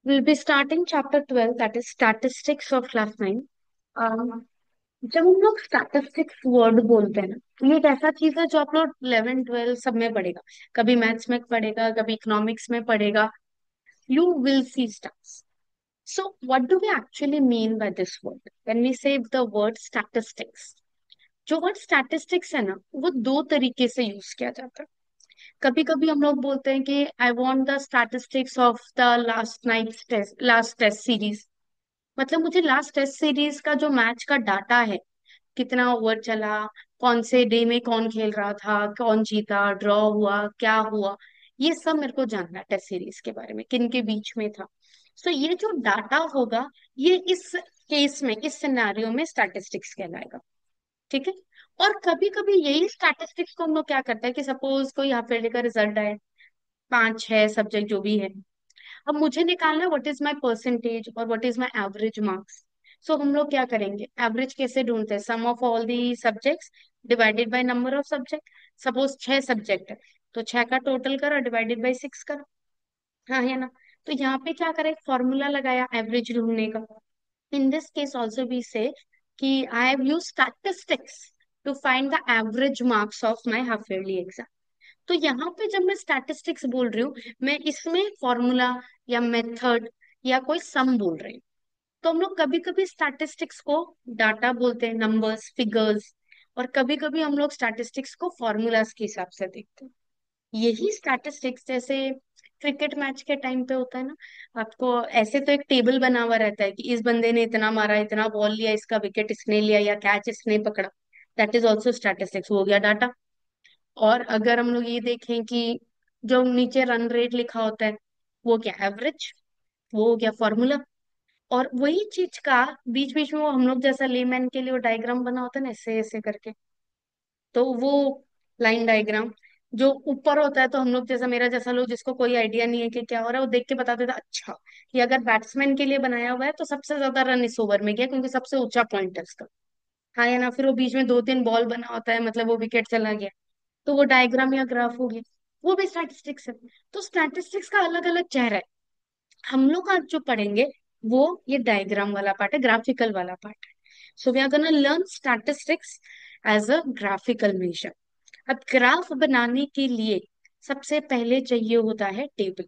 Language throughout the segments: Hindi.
We'll be starting chapter 12, that is statistics of class 9. Um, जब हम लोग स्टैटिस्टिक्स वर्ड बोलते हैं ना, तो ये एक ऐसा चीज है जो आप लोग 11 12 सब में पढ़ेगा। कभी मैथ्स में पढ़ेगा, कभी इकोनॉमिक्स में पढ़ेगा। You will see stats. So what do we actually mean by this word when we say the word statistics? जो वर्ड स्टैटिस्टिक्स है ना, वो दो तरीके से यूज किया जाता है। कभी कभी हम लोग बोलते हैं कि I want the statistics of the last test series. मतलब मुझे लास्ट टेस्ट सीरीज का जो मैच का डाटा है, कितना ओवर चला, कौन से डे में कौन खेल रहा था, कौन जीता, ड्रॉ हुआ, क्या हुआ, ये सब मेरे को जानना है। टेस्ट सीरीज के बारे में किन के बीच में था। सो ये जो डाटा होगा, ये इस केस में, इस सिनेरियो में स्टैटिस्टिक्स कहलाएगा। ठीक है। और कभी कभी यही स्टैटिस्टिक्स को हम लोग क्या करते हैं कि सपोज कोई हाफ ईयरली का रिजल्ट आए, 5 6 सब्जेक्ट जो भी है। अब मुझे निकालना है व्हाट इज माई परसेंटेज और what is my average marks. So हम लोग क्या करेंगे, एवरेज कैसे ढूंढते हैं? Sum of all the subjects divided by number of subject. Suppose 6 subject है, तो 6 का टोटल करो डिवाइडेड बाय 6 करो। हाँ है ना। तो यहाँ पे क्या करें, फॉर्मूला लगाया एवरेज ढूंढने का। In this case also we say कि I have use statistics to find the average marks of my half yearly exam. तो यहाँ पे जब मैं स्टैटिस्टिक्स बोल रही हूँ, मैं इसमें फॉर्मूला या मेथड या कोई सम बोल रही हूँ। तो हम लोग कभी कभी स्टैटिस्टिक्स को डाटा बोलते हैं, नंबर्स, फिगर्स। और कभी कभी हम लोग स्टैटिस्टिक्स को फॉर्मूलाज के हिसाब से देखते हैं। यही स्टैटिस्टिक्स जैसे क्रिकेट मैच के टाइम पे होता है ना, आपको ऐसे तो एक टेबल बना हुआ रहता है कि इस बंदे ने इतना मारा, इतना बॉल लिया, इसका विकेट इसने लिया या कैच इसने पकड़ा। दैट इज ऑल्सो स्टैटिस्टिक्स, हो गया डाटा। और अगर हम लोग ये देखें कि जो नीचे रन रेट लिखा होता है, वो क्या, एवरेज, वो हो गया फॉर्मूला। और वही चीज का बीच बीच में वो हम लोग जैसा लेमैन के लिए वो डायग्राम बना होता है ना, ऐसे ऐसे करके, तो वो लाइन डायग्राम जो ऊपर होता है, तो हम लोग जैसा, मेरा जैसा लोग जिसको कोई आइडिया नहीं है कि क्या हो रहा है, वो देख के बता देता अच्छा कि अगर बैट्समैन के लिए बनाया हुआ है तो सबसे ज्यादा रन इस ओवर में गया क्योंकि सबसे ऊंचा पॉइंट है उसका। हाँ या ना। फिर वो बीच में 2 3 बॉल बना होता है, मतलब वो विकेट चला गया, तो वो डायग्राम या ग्राफ हो गया। वो भी स्टैटिस्टिक्स है। तो स्टैटिस्टिक्स का अलग अलग चेहरा है। हम लोग आज जो पढ़ेंगे वो ये डायग्राम वाला पार्ट है, ग्राफिकल वाला पार्ट है। So we are gonna learn statistics as a graphical measure. अब ग्राफ बनाने के लिए सबसे पहले चाहिए होता है टेबल।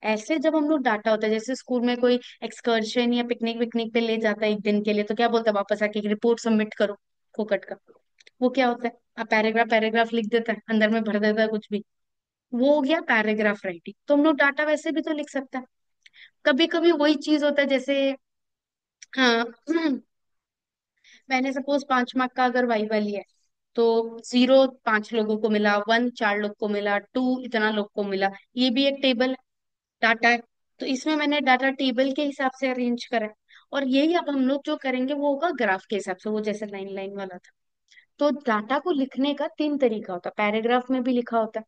ऐसे जब हम लोग डाटा होता है, जैसे स्कूल में कोई एक्सकर्शन या पिकनिक विकनिक पे ले जाता है एक दिन के लिए, तो क्या बोलता है वापस आके रिपोर्ट सबमिट करो, फोकट का। वो क्या होता है, अब पैराग्राफ पैराग्राफ लिख देता है, अंदर में भर देता है कुछ भी। वो हो गया पैराग्राफ राइटिंग। तो हम लोग डाटा वैसे भी तो लिख सकते हैं। कभी कभी वही चीज होता है, जैसे हाँ मैंने सपोज 5 मार्क का अगर वाइवा लिया है, तो 0 5 लोगों को मिला, 1 4 लोग को मिला, 2 इतना लोग को मिला। ये भी एक टेबल डाटा है। तो इसमें मैंने डाटा टेबल के हिसाब से अरेंज करा है। और यही अब हम लोग जो करेंगे वो होगा ग्राफ के हिसाब से, वो जैसे लाइन लाइन वाला था। तो डाटा को लिखने का 3 तरीका होता है, पैराग्राफ में भी लिखा होता है।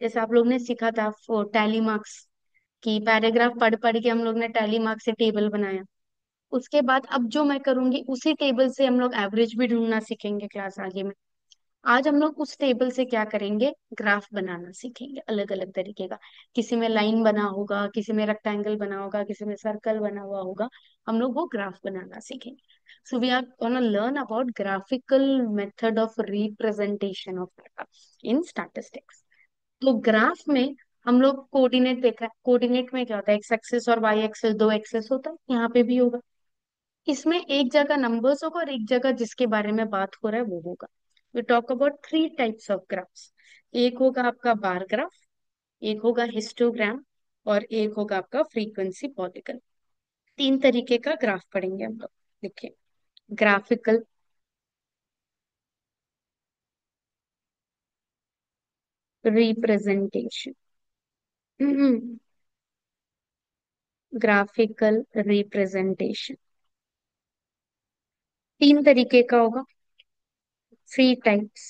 जैसे आप लोग ने सीखा था टैली मार्क्स की, पैराग्राफ पढ़ पढ़ के हम लोग ने टैली मार्क्स से टेबल बनाया। उसके बाद अब जो मैं करूंगी उसी टेबल से हम लोग एवरेज भी ढूंढना सीखेंगे क्लास आगे में। आज हम लोग उस टेबल से क्या करेंगे, ग्राफ बनाना सीखेंगे अलग अलग तरीके का। किसी में लाइन बना होगा, किसी में रेक्टेंगल बना होगा, किसी में सर्कल बना हुआ होगा। हम लोग वो ग्राफ बनाना सीखेंगे। So we are gonna learn about graphical method of representation of data in statistics. तो ग्राफ में हम लोग कोऑर्डिनेट देखा है। कोऑर्डिनेट में क्या होता है, एक्स एक्सिस और वाई एक्सिस, 2 एक्सिस होता है, यहाँ पे भी होगा। इसमें एक जगह नंबर्स होगा और एक जगह जिसके बारे में बात हो रहा है वो होगा। We talk about 3 types of graphs. एक होगा आपका बार ग्राफ, एक होगा हिस्टोग्राम, और एक होगा आपका फ्रीक्वेंसी पॉलीगन। 3 तरीके का ग्राफ पढ़ेंगे हम लोग। देखिए, ग्राफिकल, रिप्रेजेंटेशन, ग्राफिकल रिप्रेजेंटेशन 3 तरीके का होगा, 3 टाइप्स।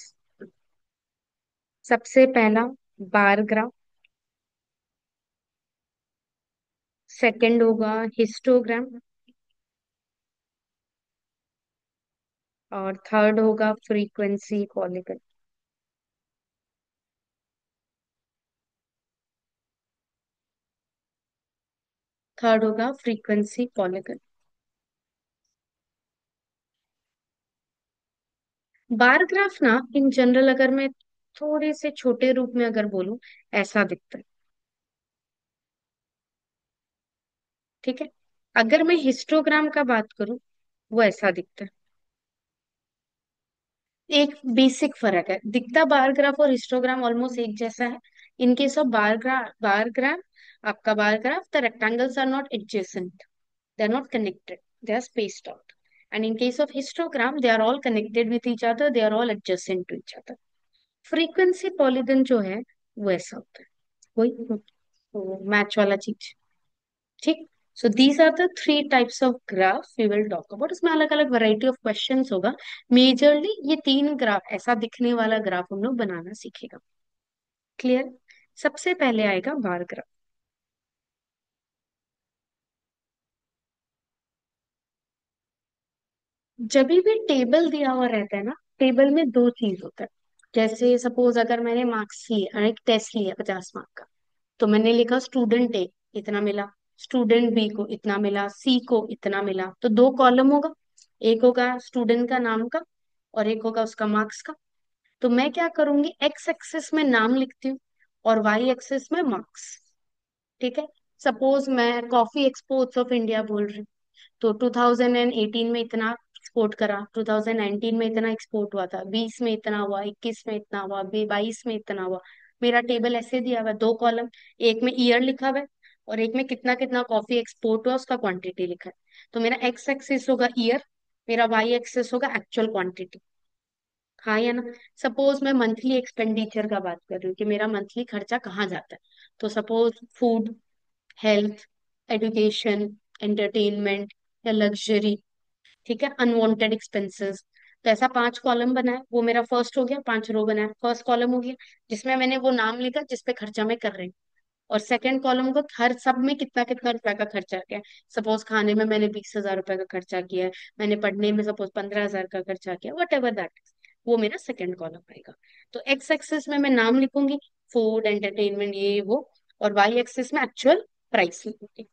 सबसे पहला बार ग्राफ, सेकंड होगा हिस्टोग्राम, और थर्ड होगा फ्रीक्वेंसी पॉलीगन। थर्ड होगा फ्रीक्वेंसी पॉलीगन। बार ग्राफ ना इन जनरल अगर मैं थोड़े से छोटे रूप में अगर बोलूं, ऐसा दिखता है। ठीक है। अगर मैं हिस्टोग्राम का बात करूं, वो ऐसा दिखता है। एक बेसिक फर्क है, दिखता बार ग्राफ और हिस्टोग्राम ऑलमोस्ट एक जैसा है। In case of bar graph, आपका bar graph, the rectangles are not adjacent, they are not connected, they are spaced out. And in case of histogram, they are all connected with each other, they are all adjacent to each other. Frequency polygon जो है वो ऐसा होता है, वही मैच वाला चीज। ठीक। So these are the three types of graph we will talk about. इसमें अलग अलग वैरायटी ऑफ क्वेश्चंस होगा। मेजरली ये तीन ग्राफ, ऐसा दिखने वाला ग्राफ हम लोग बनाना सीखेगा। क्लियर। सबसे पहले आएगा बार ग्राफ। जब भी टेबल दिया हुआ रहता है ना, टेबल में दो चीज होता है। जैसे सपोज अगर मैंने मार्क्स लिए, एक टेस्ट लिया 50 मार्क का, तो मैंने लिखा स्टूडेंट ए इतना मिला, स्टूडेंट बी को इतना मिला, सी को इतना मिला, तो दो कॉलम होगा। एक होगा स्टूडेंट का नाम का, और एक होगा उसका मार्क्स का। तो मैं क्या करूंगी, एक्स एक्सिस में नाम लिखती हूँ और वाई एक्सिस में मार्क्स। ठीक है। सपोज मैं कॉफी एक्सपोर्ट्स ऑफ इंडिया बोल रही हूँ, तो 2018 में इतना एक्सपोर्ट करा, 2019 में इतना एक्सपोर्ट हुआ था, 20 में इतना हुआ, 21 में इतना हुआ, 22 में इतना हुआ। मेरा टेबल ऐसे दिया हुआ है, दो कॉलम। एक में ईयर लिखा हुआ है और एक में कितना कितना कॉफी एक्सपोर्ट हुआ उसका क्वांटिटी लिखा है। तो मेरा एक्स एक्सिस होगा ईयर, मेरा वाई एक्सिस होगा एक्चुअल क्वांटिटी। हाँ या ना। सपोज मैं मंथली एक्सपेंडिचर का बात कर रही हूँ कि मेरा मंथली खर्चा कहाँ जाता है, तो suppose food, health, education, entertainment या लग्जरी। ठीक है, अनवांटेड एक्सपेंसेस। तो ऐसा पांच कॉलम बना है, वो मेरा फर्स्ट हो गया, पांच रो बना है, फर्स्ट कॉलम हो गया जिसमें मैंने वो नाम लिखा जिस पे खर्चा मैं कर रही हूँ। और सेकंड कॉलम को हर सब में कितना कितना रुपए का खर्चा किया है। सपोज खाने में मैंने 20,000 रुपए का खर्चा किया है, मैंने पढ़ने में सपोज 15,000 का खर्चा किया, वट एवर दैट इज, वो मेरा सेकंड कॉलम आएगा। तो एक्स एक्सिस में मैं नाम लिखूंगी, फूड, एंटरटेनमेंट, ये वो। और वाई एक्सिस में एक्चुअल प्राइस लिखूंगी।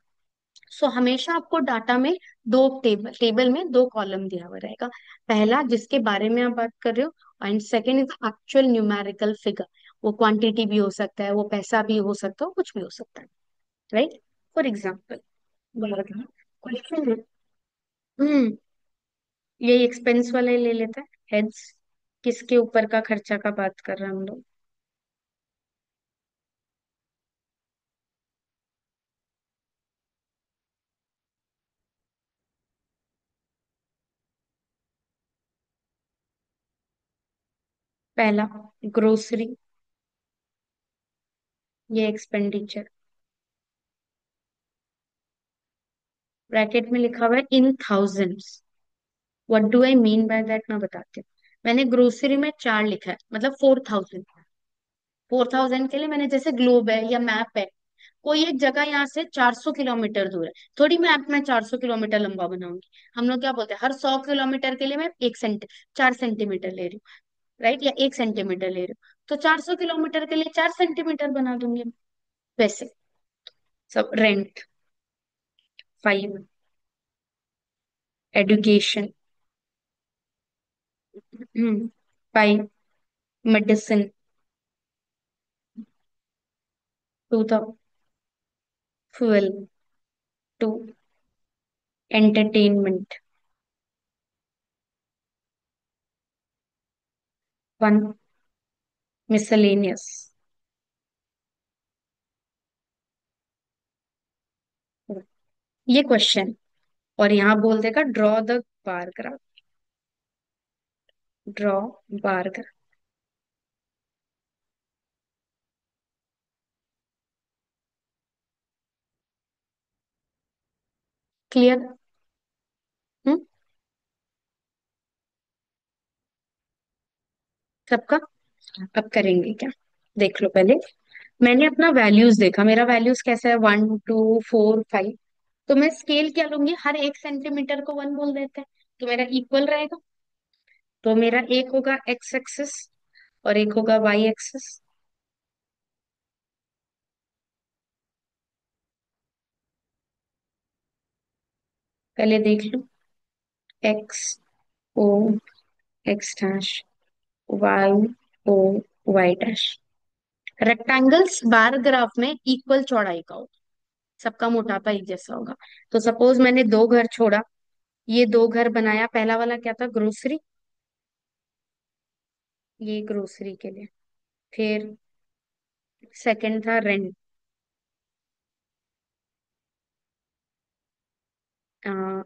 सो हमेशा आपको डाटा में दो टेबल में दो कॉलम दिया हुआ रहेगा। पहला जिसके बारे में आप बात कर रहे हो, and second is actual numerical figure. वो क्वांटिटी भी हो सकता है, वो पैसा भी हो सकता है, कुछ भी हो सकता है। राइट। फॉर एग्जाम्पल, क्वेश्चन है। हम्म यही एक्सपेंस वाला ही ले लेता है। हेड्स, किसके ऊपर का खर्चा का बात कर रहे हैं हम लोग। पहला ग्रोसरी, ये एक्सपेंडिचर, ब्रैकेट में लिखा हुआ है in thousands. What do I mean by that मैं बताती हूँ। मैंने ग्रोसरी में चार लिखा है, मतलब 4,000। 4,000 के लिए मैंने, जैसे ग्लोब है या मैप है, कोई एक जगह यहाँ से 400 किलोमीटर दूर है, थोड़ी मैप में 400 किलोमीटर लंबा बनाऊंगी। हम लोग क्या बोलते हैं, हर 100 किलोमीटर के लिए मैं 4 सेंटीमीटर ले रही हूँ। राइट, या 1 सेंटीमीटर ले रही हूँ, तो 400 किलोमीटर के लिए 4 सेंटीमीटर बना दूंगी। वैसे सब, rent 5, education 5, medicine 2,000, fuel 2, entertainment 1, miscellaneous. ये क्वेश्चन, और यहाँ बोल देगा draw the bar graph. Draw bar graph. Clear. Hmm सबका। अब करेंगे क्या, देख लो पहले। मैंने अपना वैल्यूज देखा, मेरा वैल्यूज कैसा है, 1, 2, 4, 5। तो मैं स्केल क्या लूंगी, हर 1 सेंटीमीटर को 1 बोल देते हैं, तो मेरा इक्वल रहेगा। तो मेरा एक होगा एक्स एक्सिस और एक होगा वाई एक्सिस। पहले देख लो। X O X dash, Y O Y dash. Rectangles bar graph में इक्वल चौड़ाई का होगा, सबका मोटापा एक जैसा होगा। तो सपोज मैंने दो घर छोड़ा, ये दो घर बनाया। पहला वाला क्या था? ग्रोसरी। ये ग्रोसरी के लिए। फिर सेकंड था रेंट,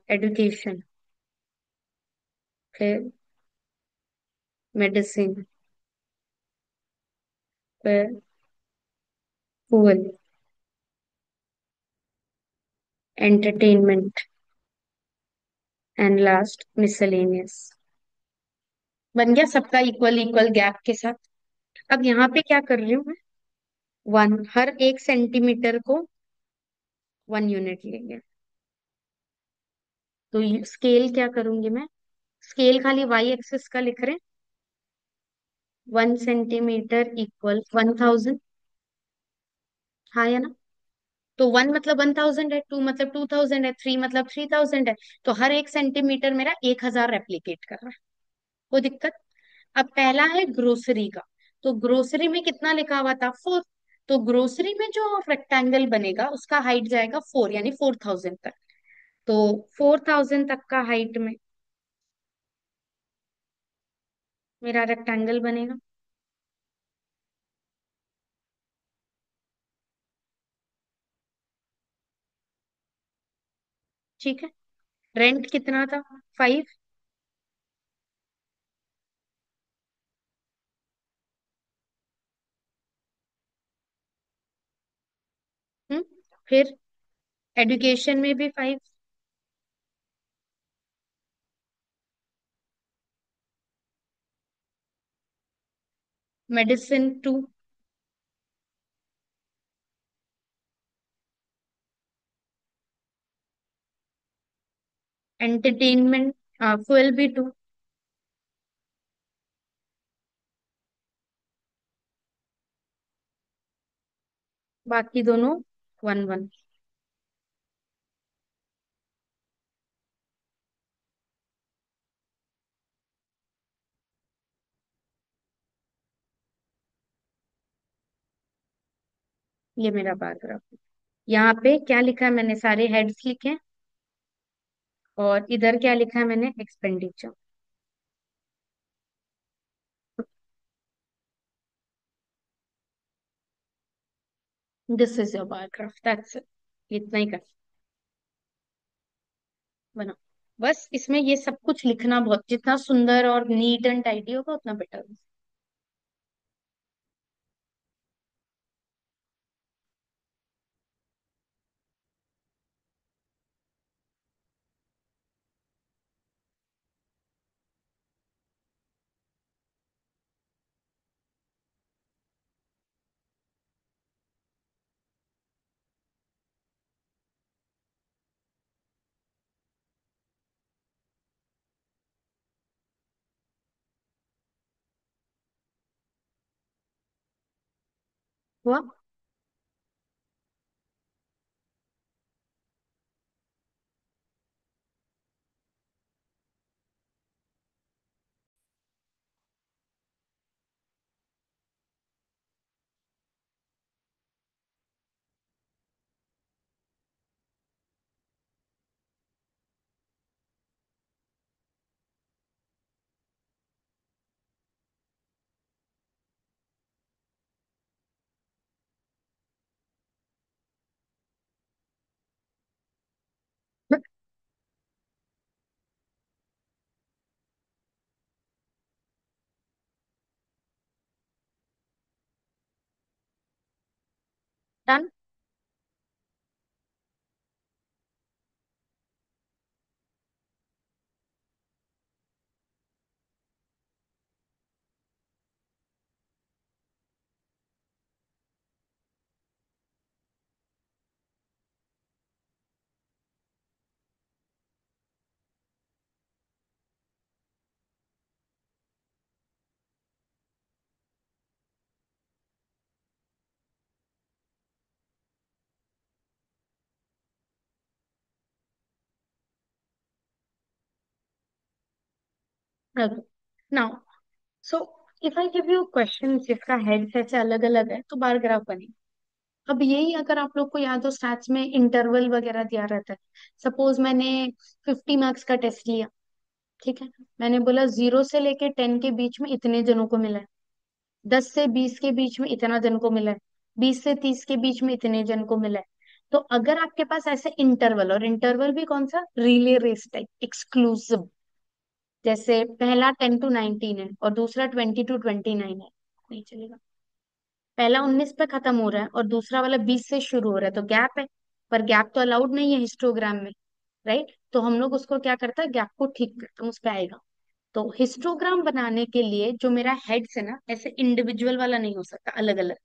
एजुकेशन, फिर मेडिसिन, फिर फूल, एंटरटेनमेंट, एंड लास्ट मिसलेनियस। बन गया सबका इक्वल इक्वल गैप के साथ। अब यहाँ पे क्या कर रही हूँ मैं? वन, हर एक सेंटीमीटर को 1 यूनिट लेंगे। तो स्केल क्या करूंगी मैं? स्केल खाली वाई एक्सिस का लिख रहे हैं। 1 सेंटीमीटर इक्वल 1000। हाँ या ना? तो वन मतलब 1000 है, टू मतलब 2000 है, थ्री मतलब 3000 है। तो हर एक सेंटीमीटर मेरा 1000 रेप्लिकेट कर रहा है। कोई दिक्कत? अब पहला है ग्रोसरी का। तो ग्रोसरी में कितना लिखा हुआ था? 4। तो ग्रोसरी में जो रेक्टेंगल बनेगा उसका हाइट जाएगा 4, यानी 4000 तक। तो 4000 तक का हाइट में मेरा रेक्टेंगल बनेगा। ठीक है। रेंट कितना था? 5। फिर एजुकेशन में भी 5। मेडिसिन 2। एंटरटेनमेंट फुल भी 2। बाकी दोनों 1 1। ये मेरा पैराग्राफ। यहाँ पे क्या लिखा है मैंने? सारे हेड्स लिखे हैं। और इधर क्या लिखा है मैंने? Expenditure. This is your paragraph, that's it. इतना ही कर बना। बस इसमें ये सब कुछ लिखना, बहुत जितना सुंदर और नीट एंड टाइडी होगा उतना बेटर। हुआ। Done. Now so if I give you question जिसका हेड ऐसे अलग अलग है तो बार ग्राफ बनेगा। अब यही अगर आप लोग को याद हो स्टैट्स में इंटरवल वगैरह दिया रहता है। सपोज मैंने 50 मार्क्स का टेस्ट लिया, ठीक है। मैंने बोला 0 से लेके 10 के बीच में इतने जनों को मिला है, 10 से 20 के बीच में इतना जन को मिला है, 20 से 30 के बीच में इतने जन को मिला है। तो अगर आपके पास ऐसे इंटरवल, और इंटरवल भी कौन सा, रिले रेस टाइप एक्सक्लूसिव, जैसे पहला 10 to 19 है और दूसरा 20 to 29 है, नहीं चलेगा। पहला 19 पे खत्म हो रहा है और दूसरा वाला 20 से शुरू हो रहा है, तो गैप है। पर गैप तो अलाउड नहीं है हिस्टोग्राम में, राइट। तो हम लोग उसको क्या करता है, गैप को ठीक करते हैं, उस पे आएगा। तो हिस्टोग्राम बनाने के लिए जो मेरा हेड्स है ना, ऐसे इंडिविजुअल वाला नहीं हो सकता, अलग अलग,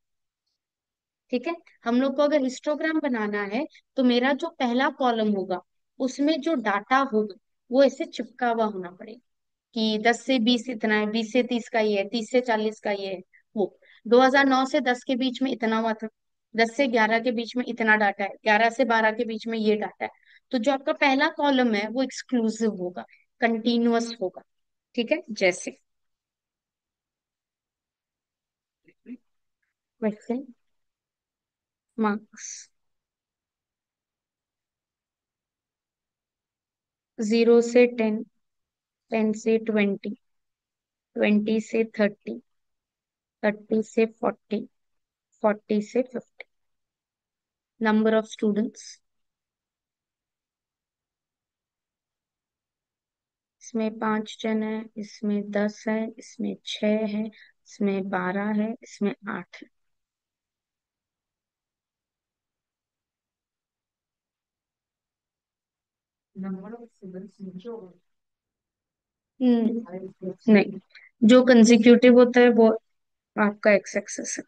ठीक है। हम लोग को अगर हिस्टोग्राम बनाना है तो मेरा जो पहला कॉलम होगा उसमें जो डाटा होगा वो ऐसे चिपका हुआ होना पड़ेगा कि 10 से 20 इतना है, 20 से 30 का ये है, 30 से 40 का ये है। वो 2009 से 10 के बीच में इतना हुआ था, 10 से 11 के बीच में इतना डाटा है, 11 से 12 के बीच में ये डाटा है। तो जो आपका पहला कॉलम है वो एक्सक्लूसिव होगा, कंटिन्यूअस होगा, ठीक है। जैसे वैसे मार्क्स 0 से 10, 10 से 20, 20 से 30, 30 से 40, 40 से 50। नंबर ऑफ स्टूडेंट्स, इसमें 5 जन है, इसमें 10 है, इसमें 6 है, इसमें 12 है, इसमें 8 है। नहीं, जो कंसेक्यूटिव होता है वो आपका एक्स एक्सेस है।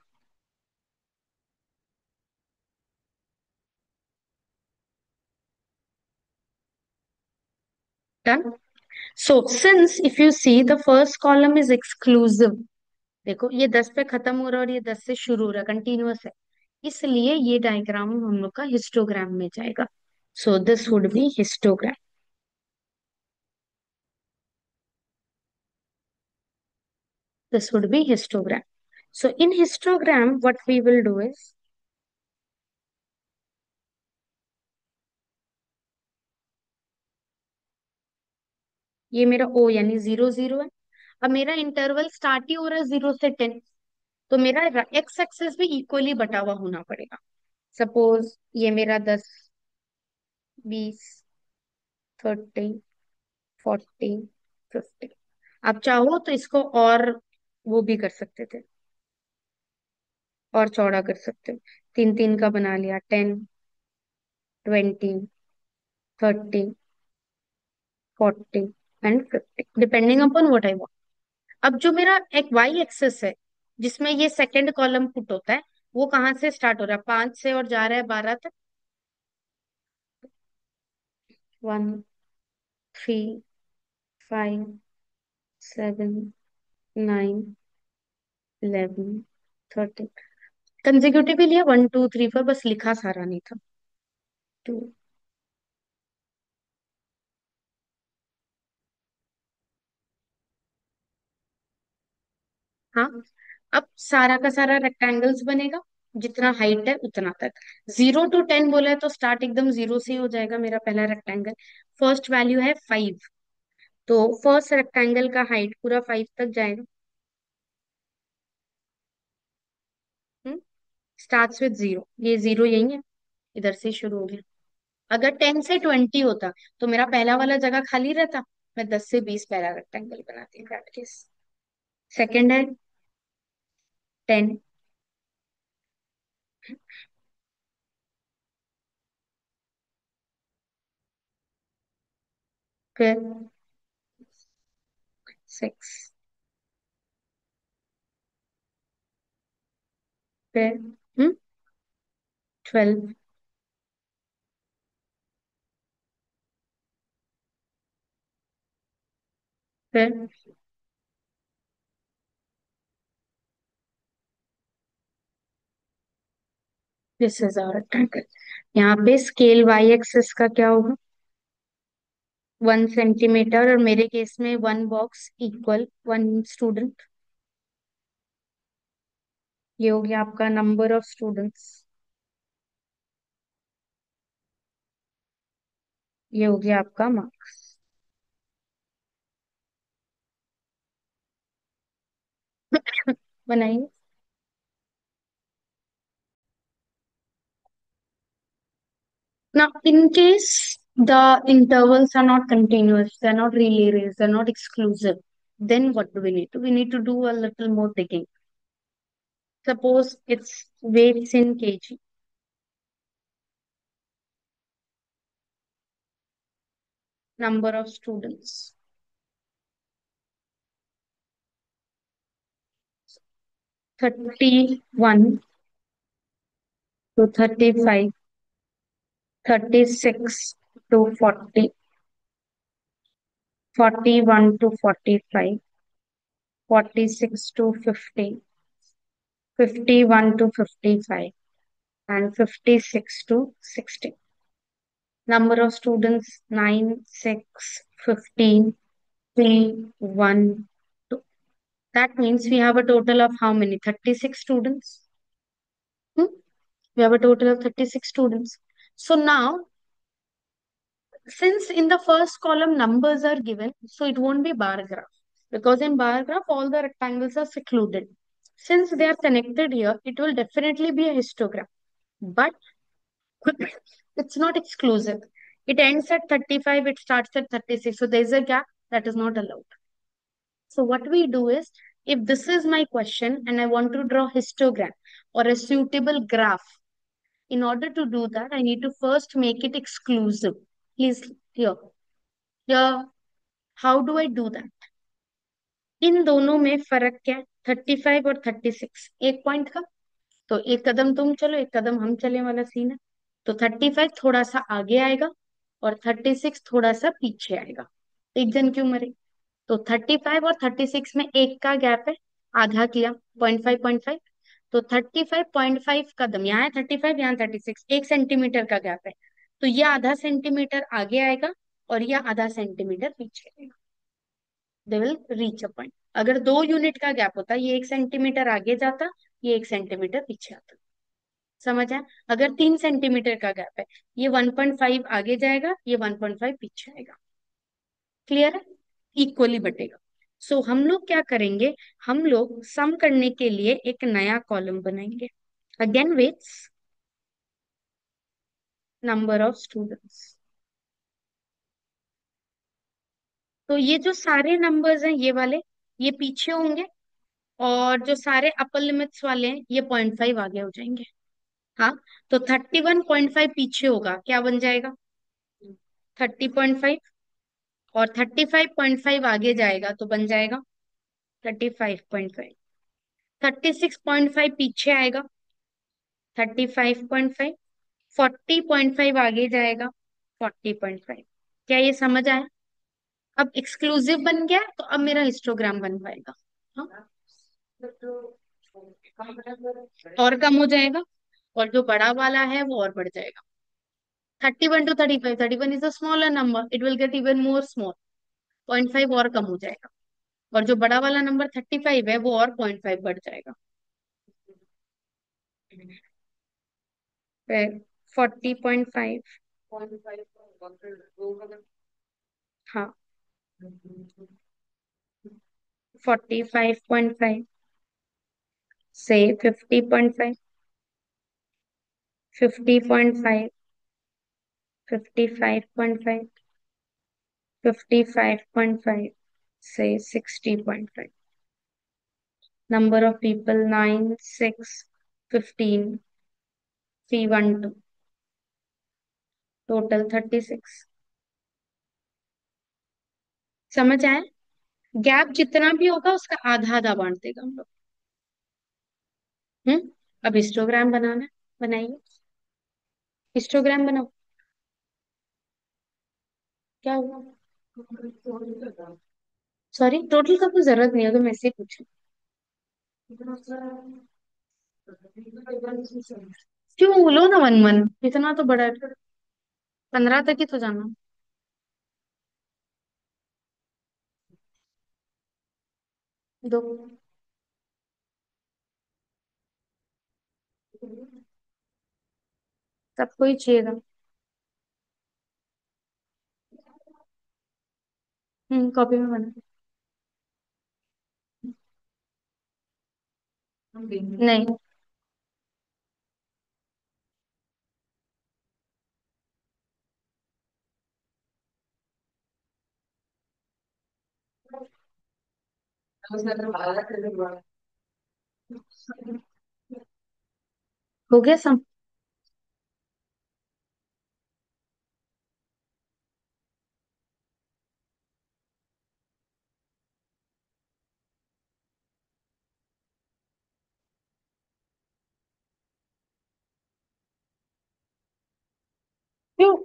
Done. So since if you see the first column is exclusive, देखो ये 10 पे खत्म हो रहा है और ये 10 से शुरू हो रहा है, कंटिन्यूअस है, इसलिए ये डायग्राम हम लोग का हिस्टोग्राम में जाएगा। So this would be histogram. This would be histogram. So in histogram, what we will do is, ये मेरा O यानी 0 0 है। अब मेरा इंटरवल स्टार्ट ही हो रहा है 0 से 10, तो मेरा एक्स एक्सेस भी इक्वली बटा हुआ होना पड़ेगा। सपोज ये मेरा 10, 20, 30, 40, 50। आप चाहो तो इसको और वो भी कर सकते थे, और चौड़ा कर सकते हो। 3 3 का बना लिया, 10, 20, 30, 40 and 50, depending upon what I. अब जो मेरा एक वाई एक्सेस है जिसमें ये सेकंड कॉलम पुट होता है, वो कहाँ से स्टार्ट हो रहा है, 5 से और जा रहा है 12 तक। 1, 3, 5, 7, 9, 11, 13। कंसेक्यूटिव लिया 1 2 3 4, बस लिखा सारा नहीं था। टू। हाँ, अब सारा का सारा रेक्टेंगल्स बनेगा, जितना हाइट है उतना तक। 0 to 10 बोला है तो स्टार्ट एकदम 0 से ही हो जाएगा मेरा पहला रेक्टेंगल। फर्स्ट वैल्यू है 5, तो फर्स्ट रेक्टेंगल का हाइट पूरा 5 तक जाएगा। स्टार्ट्स विद 0, ये 0 यही है, इधर से शुरू हो गया। अगर 10 से 20 होता तो मेरा पहला वाला जगह खाली रहता, मैं 10 से 20 पहला रेक्टेंगल बनाती, प्रैक्टिस। सेकंड है 10, फिर 6, फिर 12, फिर दिस इज आवर रेक्टेंगल। यहाँ पे स्केल वाई एक्सिस का क्या होगा, 1 सेंटीमीटर, और मेरे केस में 1 बॉक्स इक्वल 1 स्टूडेंट। ये हो गया आपका नंबर ऑफ स्टूडेंट्स। ये हो गया आपका मार्क्स। बनाइए। Now, in case the intervals are not continuous, they're not relay race, they're not exclusive, then what do we need to? We need to do a little more digging. Suppose it's weights in kg, number of students, 31 to 35, 36 to 40, 41 to 45, 46 to 50, 51 to 55, and 56 to 60. Number of students 9, 6, 15, 3, 1, 2. That means we have a total of how many? 36 students. Hmm? We have a total of 36 students. So now, since in the first column numbers are given, so it won't be bar graph. Because in bar graph, all the rectangles are secluded. Since they are connected here, it will definitely be a histogram. But it's not exclusive. It ends at 35, it starts at 36. So there's a gap that is not allowed. So what we do is, if this is my question and I want to draw histogram or a suitable graph, in order to do that, I need to first make it exclusive. Please here. Here, how do I do that? इन दोनों में फर्क क्या है? 35 और 36, एक पॉइंट का। तो एक कदम तुम चलो, एक कदम हम चले वाला सीन है। तो 35 थोड़ा सा आगे आएगा और 36 थोड़ा सा पीछे आएगा। एक जन क्यों मरे? तो 35 और 36 में एक का गैप है, आधा किया, 0.5 0.5। तो 35.5 कदम, यहाँ है 35, यहाँ 36, 1 सेंटीमीटर का गैप है। तो ये आधा सेंटीमीटर आगे आएगा और ये आधा सेंटीमीटर पीछे आएगा। They will reach a point. अगर 2 यूनिट का गैप होता, ये 1 सेंटीमीटर आगे जाता, ये 1 सेंटीमीटर पीछे आता। समझ आया? अगर 3 सेंटीमीटर का गैप है, ये 1.5 आगे जाएगा, ये 1.5 पीछे आएगा। क्लियर है? इक्वली बटेगा। सो हम लोग क्या करेंगे? हम लोग सम करने के लिए एक नया कॉलम बनाएंगे। Again widths, number of students. तो ये जो सारे नंबर्स हैं, ये वाले, ये पीछे होंगे। और जो सारे अपर लिमिट्स वाले हैं, ये 0.5 आगे हो जाएंगे। हाँ। तो 31.5 पीछे होगा, क्या बन जाएगा? 30.5। और 35.5 आगे जाएगा तो बन जाएगा 35.5। 36.5 पीछे आएगा, 35.5। 40.5 आगे जाएगा, 40.5। क्या ये समझ आया? अब एक्सक्लूसिव बन गया, तो अब मेरा हिस्टोग्राम बन पाएगा। हाँ। और कम हो जाएगा, और जो बड़ा वाला है वो और बढ़ जाएगा। 31 to 35, 31 is a smaller number, it will get even more small. 0.5 और कम हो जाएगा। और जो बड़ा वाला नंबर 35 है, वो और 0.5 बढ़ जाएगा। फिर 40.5। हाँ। 45.5 से 50.5, 50.5, 55.5, 55.5 से 60.5। Number of people 9, 6, 15, 312, total 36। समझ आया? गैप जितना भी होगा उसका आधा आधा बांट देगा हम लोग। अब हिस्टोग्राम बनाना है, बनाइए। हिस्टोग्राम बनाओ। क्या हुआ? सॉरी, टोटल का कोई जरूरत नहीं है, अगर मैं से पूछूं। क्यों? लो ना 1 1, इतना तो बड़ा है। 15 तक ही तो जाना। दो। सबको ही चाहिएगा। कॉपी में बना। नहीं। हो गया सब। क्यों?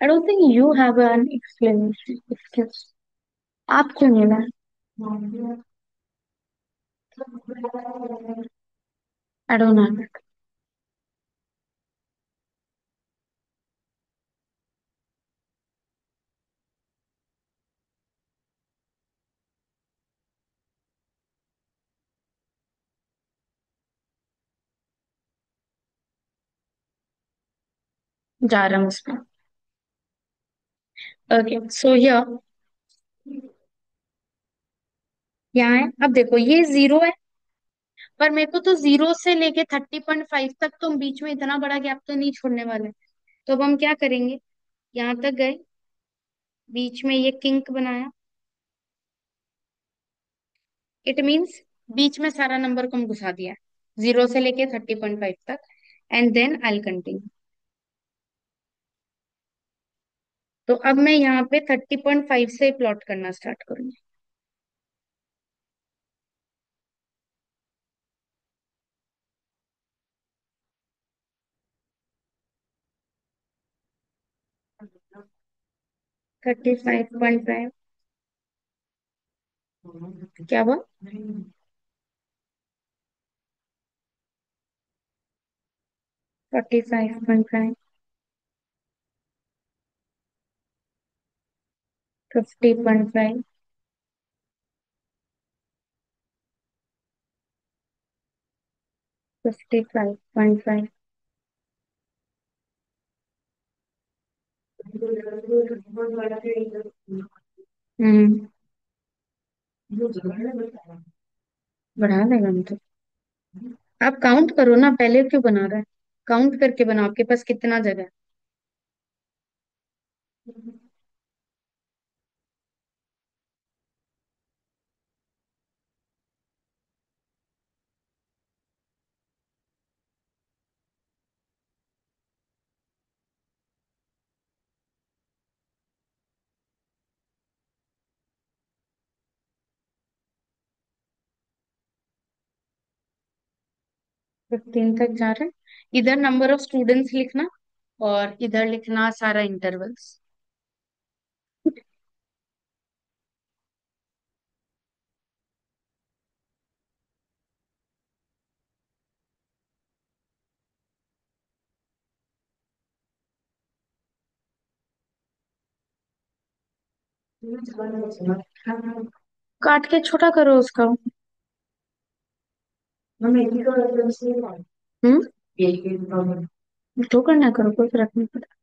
I don't think you have an explanation skills. आप क्यों नहीं लाए? I don't know. जा रहा हूँ उसमें। ओके सो हियर, यहाँ है। अब देखो ये जीरो है, पर मेरे को तो जीरो से लेके 30.5 तक तो बीच में इतना बड़ा गैप तो नहीं छोड़ने वाले। तो अब हम क्या करेंगे? यहाँ तक गए, बीच में ये किंक बनाया। इट मीन्स बीच में सारा नंबर को हम घुसा दिया, जीरो से लेके 30.5 तक। And then I continue. तो अब मैं यहाँ पे 30.5 से प्लॉट करना स्टार्ट करूंगी। 35.5। क्या हुआ? 45.5, 50.5, 55.5। हम्म। बढ़ा देगा मतलब। आप काउंट करो ना, पहले क्यों बना रहा है? काउंट करके बनाओ, आपके पास कितना जगह 15 तक जा रहा है। इधर नंबर ऑफ स्टूडेंट्स लिखना, और इधर लिखना सारा इंटरवल्स। 15 काट के छोटा करो उसका। हम्म। तो करना करो, कोई फर्क नहीं पड़ता।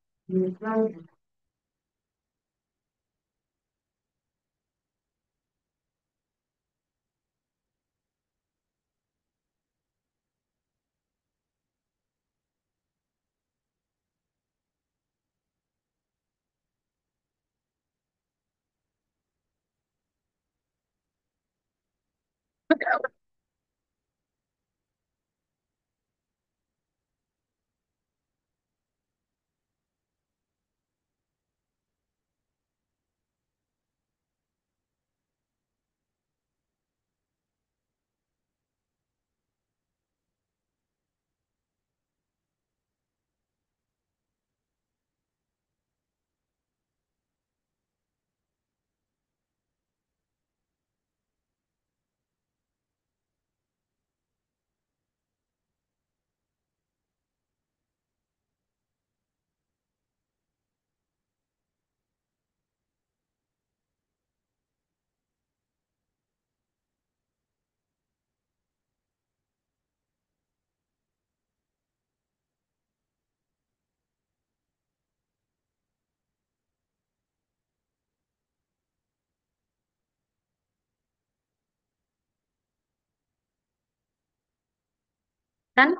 डन।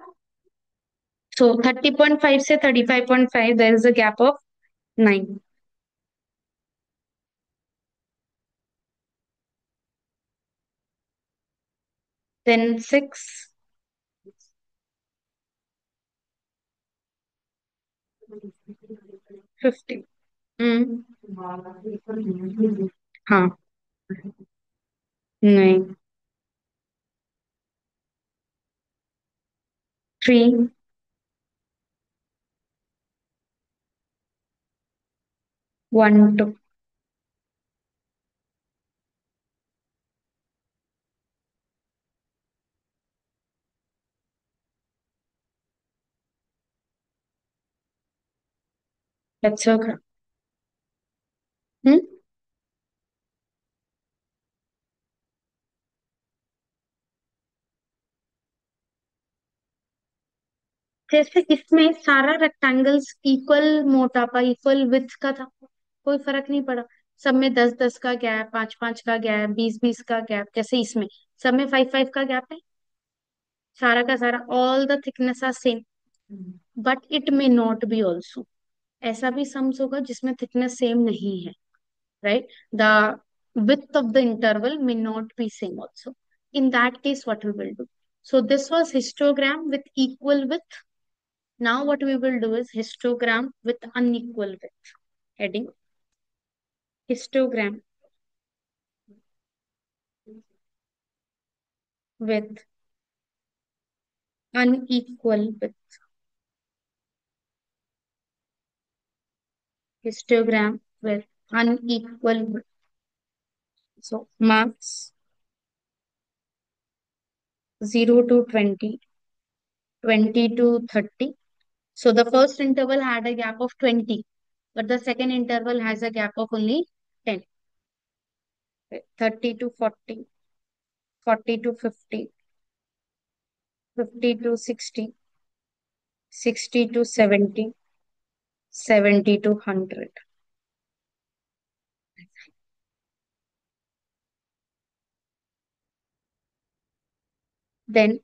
सो 30.5 से 35.5 there is a gap of 9। Then 6, 50। Hmm. हाँ। नहीं। 3, 1, 2। That's okay. हम्म। जैसे इसमें सारा रेक्टेंगल्स इक्वल मोटापा, इक्वल विड्थ का था, कोई फर्क नहीं पड़ा। सब में 10-10 का गैप, 5-5 का गैप, 20-20 का गैप, जैसे इसमें सब में 5-5 का गैप है। सारा का सारा all the thickness are same, but it may not be also. ऐसा भी सम्स होगा जिसमें थिकनेस सेम नहीं है, right? The width of the interval may not be same also. In that case, what we will do? So this was histogram with equal width. Now what we will do is histogram with unequal width. Heading histogram with unequal width. Histogram with unequal width. So marks 0 to 20, 20 to 30. So the first interval had a gap of 20, but the second interval has a gap of only 10. 30 to 40, 40 to 50, 50 to 60, 60 to 70, 70 to 100. Then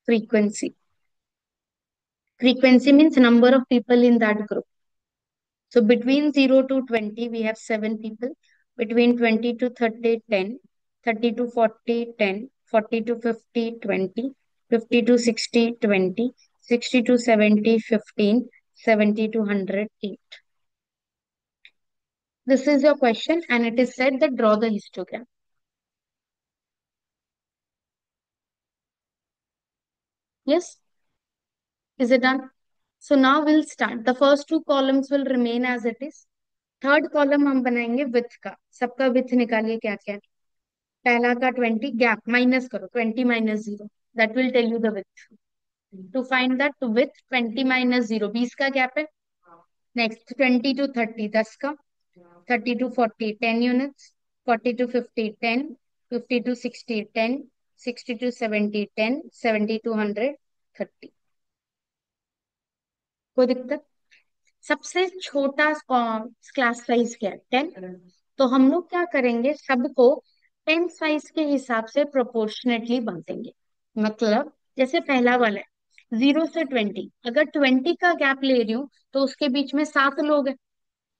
frequency. Frequency means number of people in that group. So between 0 to 20, we have 7 people. Between 20 to 30, 10. 30 to 40, 10. 40 to 50, 20. 50 to 60, 20. 60 to 70, 15. 70 to 100, 8. This is your question, and it is said that draw the histogram. Yes, is it done? So now we'll start. The first two columns will remain as it is. Third column हम बनाएंगे विथ का। सबका विथ निकालिए क्या क्या है। पहला का 20, गैप माइनस करो, 20 minus 0, that will tell you the width. To find that width 20 minus 0, 20 का गैप है। नेक्स्ट 20 टू 30, 10 का। 30 to 40, 10 units. 40 to 50, 10। 50 to 60, 10। 60 to 70, 10। 70 to 100, 30। कोई दिक्कत? सबसे छोटा क्लास साइज क्या है? 10। तो हम लोग क्या करेंगे, सबको 10 साइज के हिसाब से प्रोपोर्शनेटली बांटेंगे। मतलब जैसे पहला वाला है 0 से 20, अगर 20 का गैप ले रही हूँ तो उसके बीच में 7 लोग हैं।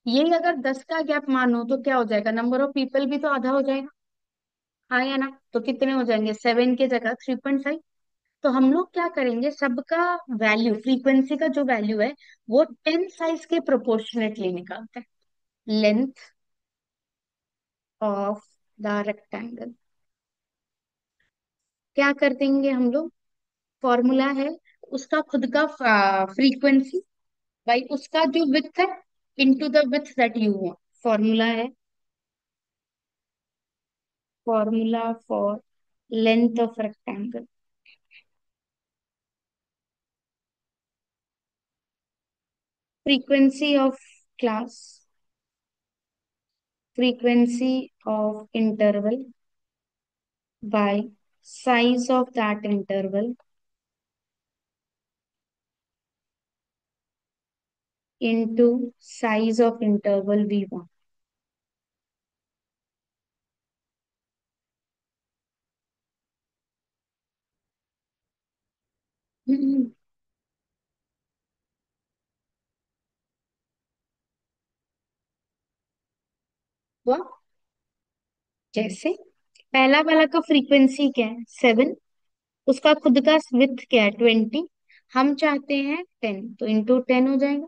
यही अगर 10 का गैप मानो तो क्या हो जाएगा, नंबर ऑफ पीपल भी तो आधा हो जाएगा। हाँ या ना? तो कितने हो जाएंगे, 7 के जगह 3.5। तो हम लोग क्या करेंगे, सबका वैल्यू, फ्रीक्वेंसी का जो वैल्यू है वो 10 साइज के प्रोपोर्शनेटली निकालते हैं। लेंथ ऑफ द रेक्टेंगल क्या कर देंगे हम लोग, फॉर्मूला है उसका खुद का, फ्रीक्वेंसी बाई उसका जो विथ है into the width that you want. Formula है, formula for length of rectangle, frequency of class, frequency of interval by size of that interval into size of interval we want. हम्म, हुआ जैसे पहला वाला का फ्रीक्वेंसी क्या है? 7। उसका खुद का विड्थ क्या है? 20। हम चाहते हैं 10, तो इंटू 10 हो जाएगा।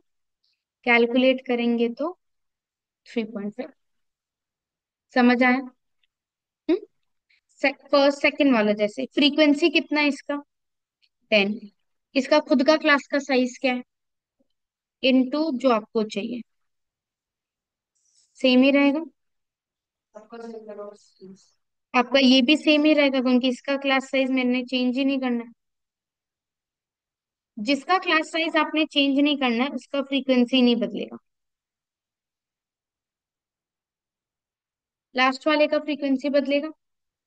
कैलकुलेट करेंगे तो 3.5। समझ आया? फर्स्ट सेकंड वाला जैसे फ्रीक्वेंसी कितना है इसका? 10। इसका खुद का क्लास का साइज क्या है? इनटू जो आपको चाहिए। सेम ही रहेगा। आपका ये भी सेम ही रहेगा क्योंकि इसका क्लास साइज मैंने चेंज ही नहीं करना है। जिसका क्लास साइज आपने चेंज नहीं करना है उसका फ्रीक्वेंसी नहीं बदलेगा। लास्ट वाले का फ्रीक्वेंसी बदलेगा।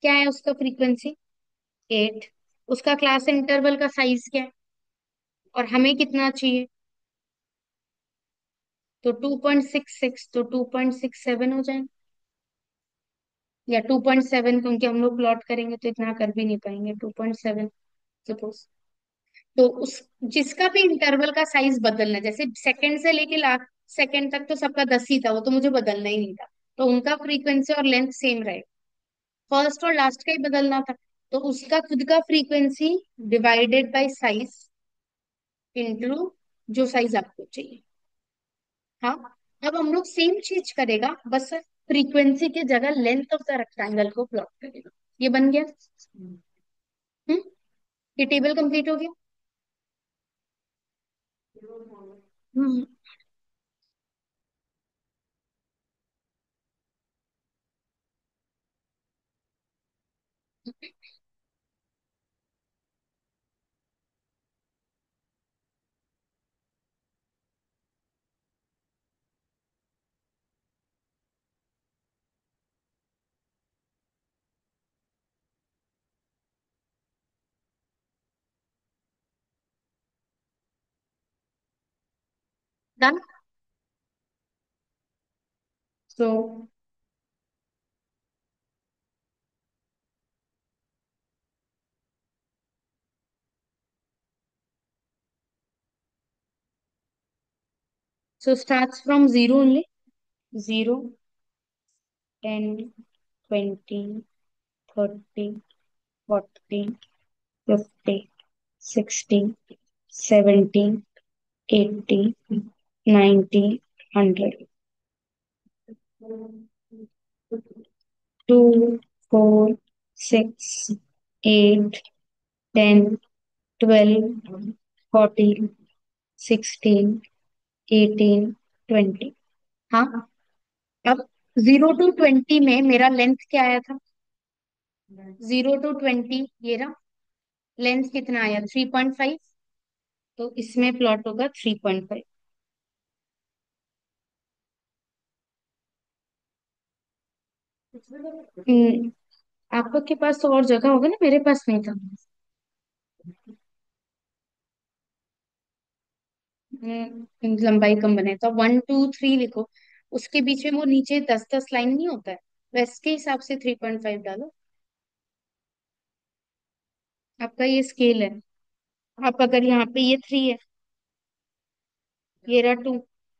क्या है उसका फ्रीक्वेंसी? 8। उसका क्लास इंटरवल का साइज क्या है? और हमें कितना चाहिए? तो 2.66, तो 2.67 हो जाए, या 2.7, क्योंकि हम लोग प्लॉट करेंगे तो इतना कर भी नहीं पाएंगे। 2.7 सपोज। तो उस जिसका भी इंटरवल का साइज बदलना है, जैसे सेकंड से लेके लास्ट सेकंड तक तो सबका 10 ही था, वो तो मुझे बदलना ही नहीं था। तो उनका फ्रीक्वेंसी और लेंथ सेम रहेगा। फर्स्ट और लास्ट का ही बदलना था। तो उसका खुद का frequency divided by size into जो साइज आपको चाहिए। हाँ। अब हम लोग सेम चीज करेगा, बस फ्रीक्वेंसी की जगह लेंथ ऑफ द रेक्टेंगल को प्लॉट करेगा। ये बन गया। हम्म। ये टेबल कंप्लीट हो गया। Hmm. Done. So starts from zero only. Zero, 10, 20, 30, 40, 50, 60, 70, 80, 90, 100। 2, 4, 6, 8, 10, 12, 14, 16, 18, 20। हाँ। अब 0 to 20 में मेरा लेंथ क्या आया था? 0 to 20 ये रहा। लेंथ कितना आया? 3.5। तो इसमें प्लॉट होगा 3.5। आप लोग के पास तो और जगह होगा ना, मेरे पास नहीं था। लंबाई कम बने तो 1, 2, 3 लिखो। उसके बीच में वो नीचे 10-10 लाइन नहीं होता है, वैसे के हिसाब से 3.5 डालो। आपका ये स्केल है। आप अगर यहाँ पे ये 3 है, ये रहा 2,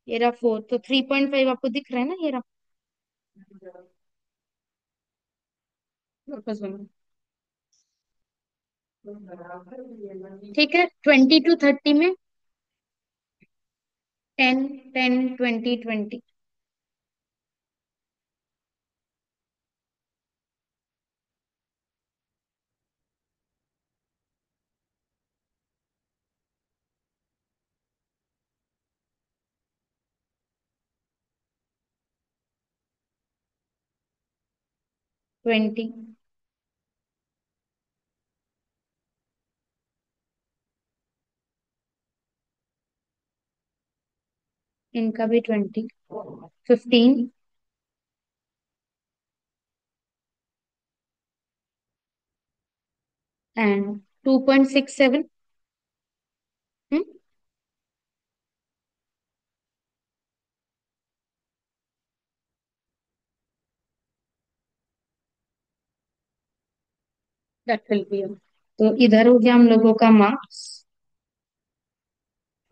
ये रहा 4, तो 3.5 आपको दिख रहा है ना, ये रहा। वापस बनो। ठीक है। 20 to 30 में 10, 10, 20, 20। 20। इनका भी 20। 15 एंड 2.67। That will be. तो इधर हो गया हम लोगों का मार्क्स।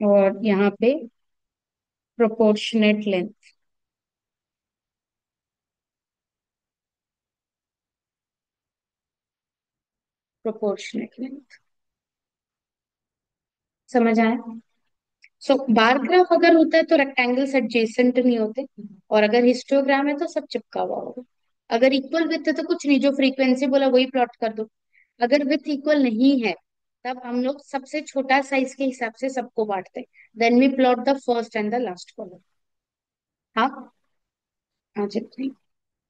और यहाँ पे प्रोपोर्शनेट लेंथ। Proportionate length. समझ आया? सो बार ग्राफ अगर होता है तो रेक्टेंगल्स एडजेसेंट नहीं होते, और अगर हिस्टोग्राम है तो सब चिपका हुआ होगा। अगर इक्वल विथ है तो कुछ नहीं, जो फ्रीक्वेंसी बोला वही प्लॉट कर दो। अगर विथ इक्वल नहीं है तब हम लोग सबसे छोटा साइज के हिसाब से सबको बांटते हैं। Then we plot the first and the last column. हाँ, हाँ जितनी